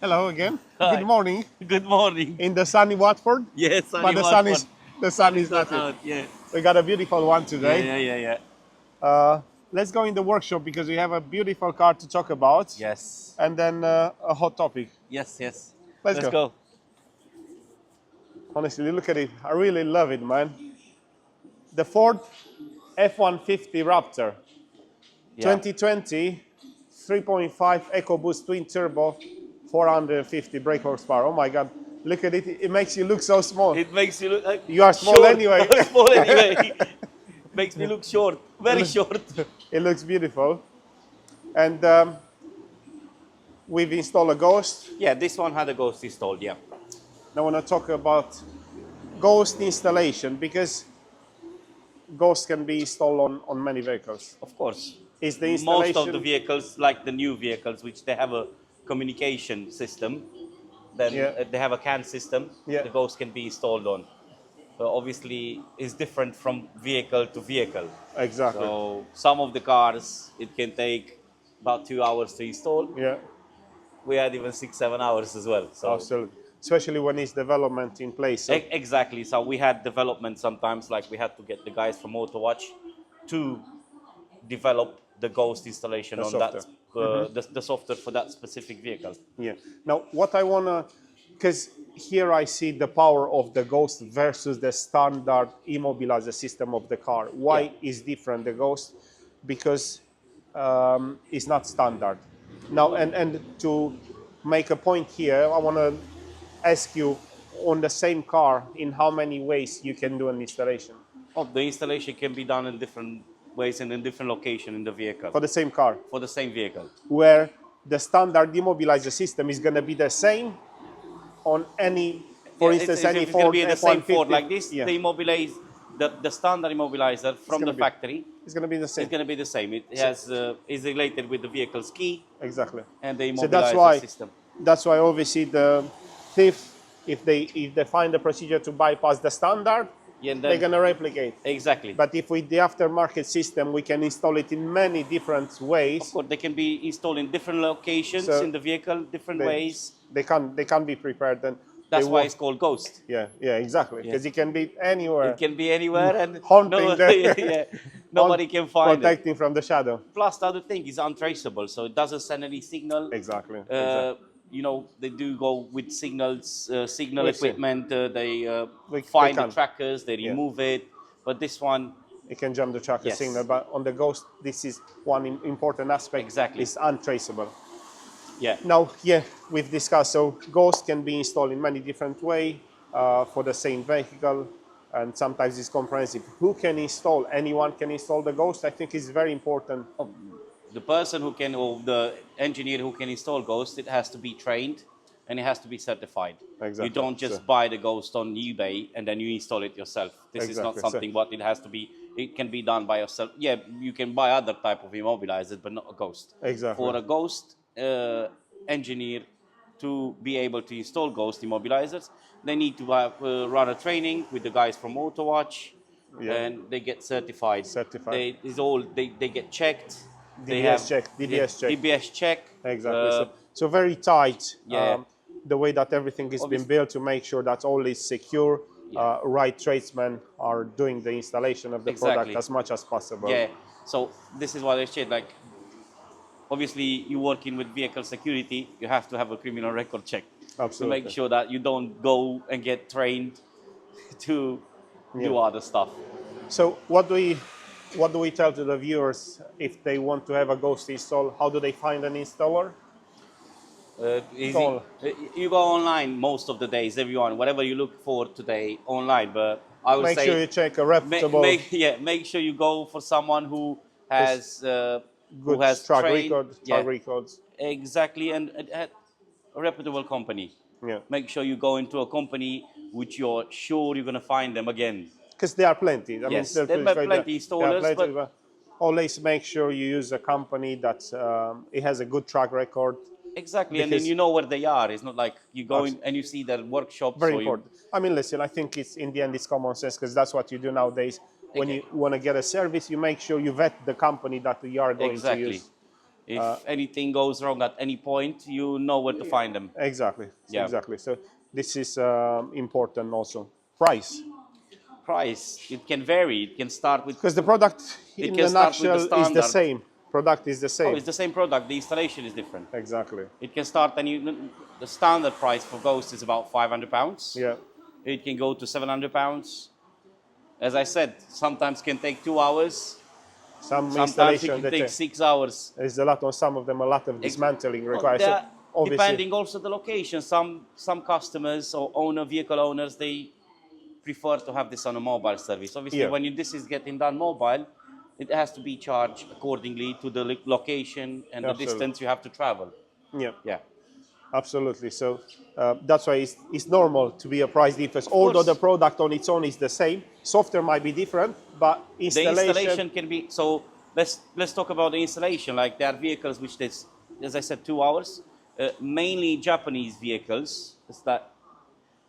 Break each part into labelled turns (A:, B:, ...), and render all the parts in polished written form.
A: Hello again.
B: Hi.
A: Good morning.
B: Good morning.
A: In the sunny Watford,
B: Yes,
A: but
B: sunny Watford.
A: the
B: Sun
A: sun
B: is
A: is not
B: not
A: here.
B: out. Yeah.
A: We got a beautiful one
B: Yeah,
A: today.
B: yeah, yeah, yeah.
A: Let's go in the workshop because we have a beautiful car to talk about,
B: Yes.
A: and then a hot topic.
B: Yes, yes.
A: Let's
B: Let's
A: go.
B: go.
A: Honestly, look at it. I really love it, man. The Ford F-150 Raptor,
B: Yeah.
A: 2020, 3.5 EcoBoost Twin Turbo, 450 brake horsepower. Oh my God, look at it. It makes you look so small.
B: It makes you look
A: You are small
B: short.
A: anyway.
B: Small anyway. Makes me look short.
A: It,
B: Very short.
A: it looks beautiful. And we've installed a Ghost.
B: Yeah, this one had a ghost installed. Yeah.
A: Now I want to talk about Ghost installation because Ghost can be installed on many vehicles.
B: Of course.
A: Is the
B: Most of the
A: installation?
B: vehicles, like the new vehicles, which they have a communication system, then
A: Yeah,
B: they have a CAN system,
A: yeah,
B: the ghost can be installed on. But obviously, is different from vehicle to vehicle.
A: exactly.
B: So some of the cars, it can take about 2 hours to install.
A: Yeah,
B: We had even 6, 7 hours as well. So
A: absolutely. Especially when it's development in place. So,
B: exactly. So we had development sometimes, like we had to get the guys from Autowatch to develop the ghost installation
A: the
B: on that,
A: software.
B: the software for that specific vehicle.
A: Yeah. Now, what I wanna, because here I see the power of the Ghost versus the standard immobilizer system of the car. Why
B: Yeah.
A: is different the Ghost? Because it's not standard. Now, and to make a point here, I want to ask you on the same car in how many ways you can do an installation
B: Oh, the installation can be done in different ways and in different location in the vehicle
A: for the same car,
B: for the same vehicle.
A: where the standard immobilizer system is going to be the same on any, for
B: Yeah,
A: instance,
B: if
A: any
B: it's going to
A: Ford
B: be the same Ford
A: F-150.
B: like this,
A: Yeah,
B: the immobilize, the standard immobilizer
A: it's
B: from
A: going
B: the
A: to be,
B: factory
A: it's going to be the
B: is
A: same.
B: going to be the same. It
A: So,
B: has is related with the vehicle's key
A: exactly.
B: and the
A: So
B: immobilizer system.
A: that's why obviously the thief, if they find a procedure to bypass the standard,
B: Yeah, and
A: they're
B: then
A: gonna replicate.
B: exactly.
A: But if with the aftermarket system, we can install it in many different
B: Of
A: ways.
B: course, they can be installed in different locations
A: So
B: in the vehicle, different
A: they
B: ways.
A: they can be prepared and they
B: That's why
A: work.
B: it's called Ghost.
A: Yeah, yeah, exactly.
B: Yeah,
A: Because it can be
B: it
A: anywhere,
B: can be anywhere, and
A: haunting
B: no,
A: the,
B: yeah,
A: haunt,
B: nobody can find it.
A: protecting from the shadow.
B: Plus, the other thing is untraceable, so it doesn't send any signal.
A: Exactly,
B: Uh,
A: exactly.
B: they do go with signal
A: We see.
B: equipment. They
A: They
B: find the
A: can.
B: trackers, they
A: Yeah.
B: remove it. But this one,
A: It can jump the tracker signal,
B: yes,
A: but on the Ghost, this is one important aspect.
B: exactly.
A: It's untraceable.
B: Yeah,
A: Now, yeah, we've discussed, so Ghost can be installed in many different ways for the same vehicle, and sometimes it's comprehensive. Who can install? Anyone can install the Ghost. I think it's very important.
B: the person who can, or the engineer who can install Ghost, it has to be trained and it has to be certified. You
A: Exactly.
B: don't
A: So,
B: just buy the Ghost on eBay and then you install it yourself. This is not
A: exactly. So,
B: something what it has to be. It can be done by yourself. Yeah, you can buy other type of immobilizers, but not a Ghost.
A: exactly.
B: For a Ghost engineer to be able to install Ghost immobilizers, they need to have, run a training with the guys from Autowatch,
A: Yeah.
B: and they get certified.
A: Certified.
B: They get checked. They
A: DBS
B: have
A: check. DBS check.
B: DBS check.
A: Exactly. So very tight.
B: Yeah,
A: The way that everything is being built to make sure that all is secure.
B: yeah,
A: Right tradesmen are doing the installation of the product
B: exactly.
A: as much as possible.
B: Yeah. So this is what I said. Like, obviously, you working with vehicle security, you have to have a criminal record check to make
A: Absolutely.
B: sure that you don't go and get trained to
A: Yeah.
B: do other stuff.
A: So what do we tell to the viewers if they want to have a Ghost install? How do they find an installer?
B: Easy.
A: Call.
B: You go online most of the days, everyone, whatever you look for today online. But I would
A: Make
B: say
A: sure you check a reputable,
B: make sure you go for someone who has
A: good track
B: trained,
A: record, track records.
B: exactly, and a reputable company.
A: Yeah.
B: Make sure you go into a company which you're sure you're going to find them again.
A: Because there are plenty. I mean,
B: Yes, there are plenty
A: there are
B: installers,
A: plenty,
B: but
A: always make sure you use a company that it has a good track record.
B: exactly, and then
A: Because
B: you know where they are. It's not like you go in and you see their workshops.
A: very
B: Or you,
A: important. I mean, listen, I think it's in the end it's common sense because that's what you do nowadays. When
B: Okay.
A: you want to get a service, you make sure you vet the company that you are going to
B: Exactly.
A: use.
B: If anything goes wrong at any point, you know where to find them.
A: Exactly.
B: Yeah.
A: Exactly. So this is important also. Price.
B: Price, it can vary. It can start with
A: Because the product
B: it
A: in
B: can
A: the
B: start with the
A: nutshell is the
B: standard.
A: same. Product is the
B: Oh,
A: same.
B: it's the same product. The installation is different.
A: Exactly.
B: It can start, and the standard price for Ghost is about £500.
A: Yeah.
B: It can go to £700. As I said, sometimes can take 2 hours.
A: Some
B: Sometimes it
A: installation
B: can
A: that
B: take 6 hours.
A: there's a lot on some of them. A lot of dismantling required. So obviously,
B: Depending also the location. Some customers or vehicle owners, they prefer to have this on a mobile service. Obviously,
A: Yeah.
B: when this is getting done mobile, it has to be charged accordingly to the location and the
A: Absolutely.
B: distance you have to travel.
A: Yeah.
B: Yeah.
A: Absolutely. So that's why it's normal to be a price difference. Although the product on its own is the same, software might be different, but
B: The
A: installation.
B: installation can be so. Let's talk about the installation. Like there are vehicles which takes, as I said, 2 hours. Mainly Japanese vehicles. It's that.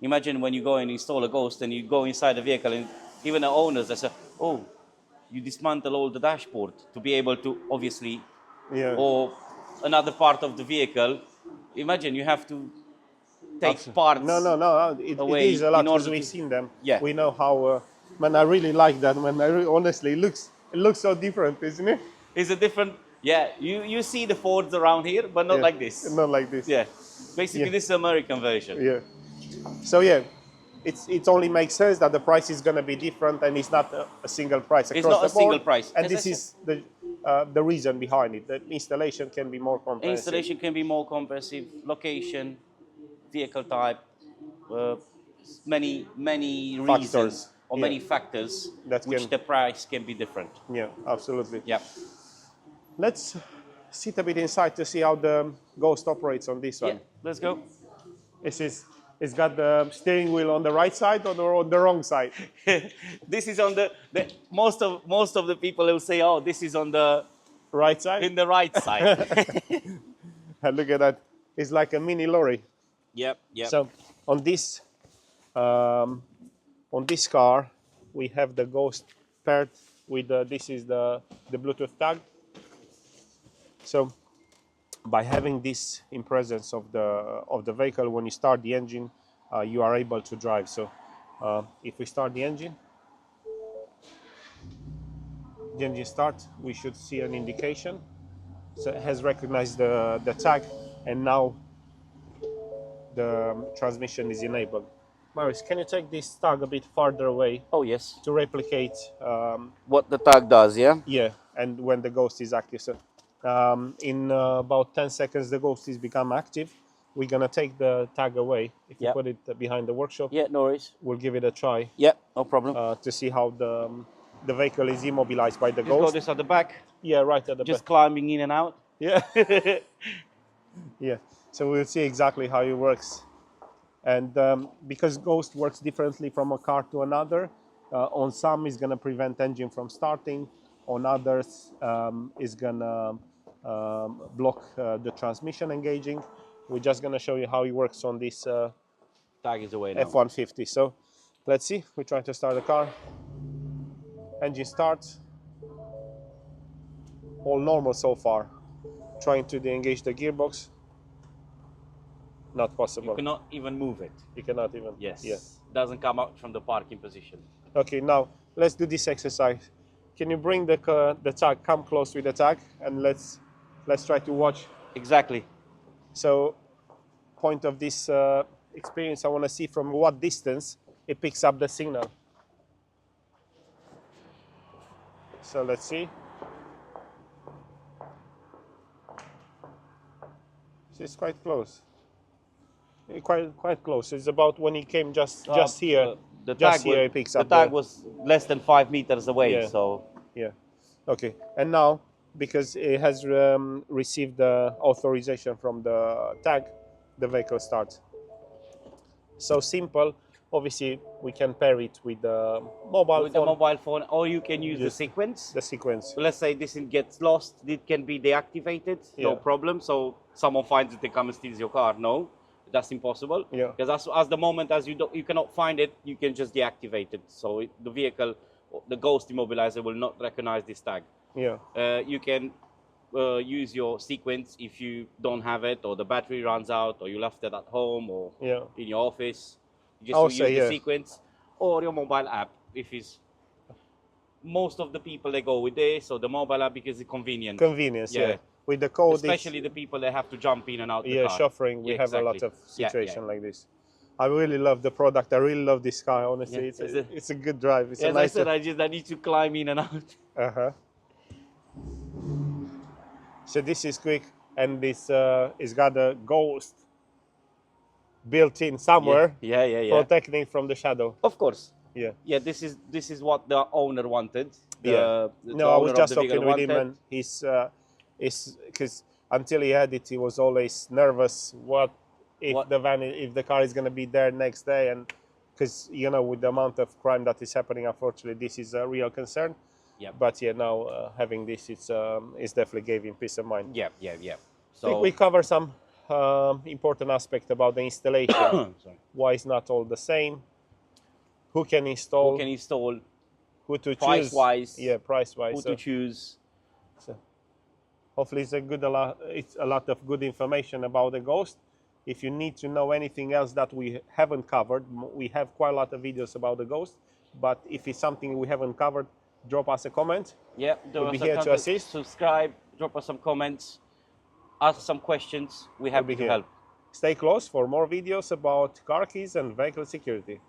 B: Imagine when you go and install a Ghost and you go inside the vehicle, and even the owners they say, "Oh, you dismantle all the dashboard to be able to obviously,
A: Yeah.
B: or another part of the vehicle. Imagine you have to take parts
A: No. It
B: away
A: is a lot
B: in
A: because
B: order
A: we've
B: to.
A: seen them.
B: Yeah.
A: We know how. Man, I really like that. Man, honestly, it looks so different, isn't it?
B: It's a different. Yeah, you see the Fords around here, but not
A: Yeah.
B: like this.
A: Not like this.
B: Yeah, basically
A: Yeah.
B: this is American version.
A: Yeah. So yeah, it only makes sense that the price is going to be different and it's not a single price across
B: It's not
A: the
B: a single
A: board.
B: price.
A: And
B: As I
A: this is the reason behind it. The installation can be more comprehensive.
B: Installation can be more comprehensive. Location, vehicle type, uh, many reasons
A: Factors.
B: or
A: Yeah.
B: many factors
A: That
B: which
A: can-
B: the price can be different.
A: Yeah, absolutely.
B: Yeah.
A: Let's sit a bit inside to see how the Ghost operates on this
B: Yeah.
A: one.
B: Let's go.
A: It's got the steering wheel on the right side or on the wrong side?
B: This is on the most of the people will say, "Oh, this is on the
A: Right side?
B: in the right side."
A: And look at that. It's like a mini lorry.
B: Yep.
A: So on this car, we have the Ghost paired with this is the Bluetooth tag. So by having this in presence of the vehicle, when you start the engine, you are able to drive. So if we start the engine starts, we should see an indication. So it has recognized the tag, and now the transmission is enabled. Marius, can you take this tag a bit farther away
B: Oh yes.
A: to replicate?
B: What the tag does, yeah.
A: Yeah, and when the Ghost is active. So in about 10 seconds, the Ghost is become active. We're gonna take the tag away. If you
B: Yep.
A: put it behind the workshop,
B: Yeah, no worries.
A: we'll give it a try
B: Yeah, no problem.
A: to see how the vehicle is immobilized by the
B: Just got
A: Ghost.
B: this at the back,
A: Yeah, right at the
B: just
A: back.
B: climbing in and out.
A: Yeah, yeah. So we'll see exactly how it works. And because Ghost works differently from a car to another, on some is going to prevent engine from starting, on others is going to block the transmission engaging. We're just going to show you how it works on this
B: Tag is away now.
A: F-150. So let's see, we try to start the car. Engine starts. All normal so far. Trying to de-engage the gearbox. Not possible.
B: You cannot even move it.
A: You cannot even.
B: Yes.
A: Yeah.
B: Doesn't come out from the parking position.
A: Okay, now let's do this exercise. Can you bring the tag, come close with the tag, and let's try to watch.
B: Exactly.
A: So, point of this experience, I want to see from what distance it picks up the signal. So let's see. So it's quite close. Quite close. It's about when he came just here.
B: The
A: just
B: tag
A: here
B: was,
A: it picks
B: the
A: up.
B: tag was less than 5 meters away.
A: Yeah.
B: So
A: Yeah. Okay. And now, because it has received the authorization from the tag, the vehicle starts. So simple. Obviously, we can pair it with the mobile phone.
B: the mobile phone, or you can use the sequence.
A: The sequence.
B: So let's say this gets lost, it can be deactivated, no
A: Yeah.
B: problem. So someone finds it, they come and steals your car. No, that's impossible.
A: Yeah.
B: Because as the moment as you cannot find it, you can just deactivate it. So the vehicle, the Ghost Immobiliser will not recognize this tag.
A: Yeah.
B: You can use your sequence if you don't have it, or the battery runs out, or you left it at home or in your office. You just
A: Also,
B: use the
A: yeah.
B: sequence, or your mobile app. If it's most of the people, they go with this, or the mobile app, because it's convenient.
A: Convenience, yeah. With the code,
B: especially the people that have to jump in and out the car.
A: Chauffeuring, we have
B: exactly.
A: a lot of situation like this. I really love the product. I really love this car. Honestly, it's a good drive. It's
B: as
A: a nice.
B: I said, I need to climb in and out.
A: So this is quick, and this it's got a ghost built in somewhere, protecting from the shadow.
B: Of course.
A: Yeah.
B: This is what the owner wanted.
A: No, I was just talking with him, and he's because until he had it, he was always nervous. What if the car is going to be there next day? And because with the amount of crime that is happening, unfortunately, this is a real concern. But now having this, it's definitely gave him peace of mind.
B: So
A: I think we cover some important aspect about the installation. Why it's not all the same? Who can install? Who to choose?
B: Price-wise.
A: Price-wise.
B: Who to choose?
A: So hopefully, it's a lot of good information about the Ghost. If you need to know anything else that we haven't covered, we have quite a lot of videos about the Ghost. But if it's something we haven't covered, drop us a comment. We'll be here to assist.
B: Subscribe, drop us some comments, ask some questions. We're happy to help.
A: Stay close for more videos about car keys and vehicle security.